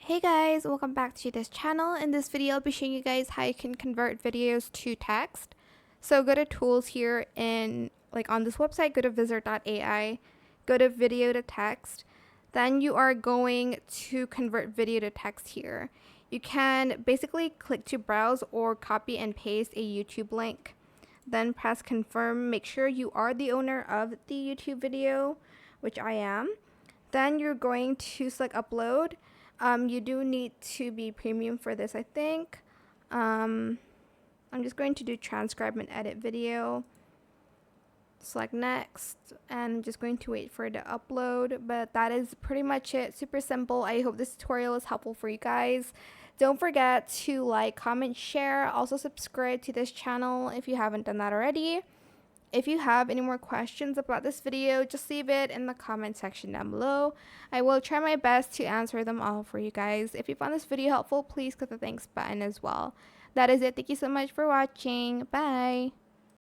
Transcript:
Hey guys, welcome back to this channel. In this video, I'll be showing you guys how you can convert videos to text. So go to tools here and on this website, go to Vizard.ai, go to video to text. Then you are going to convert video to text here. You can basically click to browse or copy and paste a YouTube link. Then press confirm. Make sure you are the owner of the YouTube video, which I am. Then you're going to select upload. You do need to be premium for this, I think. I'm just going to do transcribe and edit video. Select next, and I'm just going to wait for it to upload. But that is pretty much it. Super simple. I hope this tutorial is helpful for you guys. Don't forget to like, comment, share. Also subscribe to this channel if you haven't done that already. If you have any more questions about this video, just leave it in the comment section down below. I will try my best to answer them all for you guys. If you found this video helpful, please click the thanks button as well. That is it. Thank you so much for watching. Bye.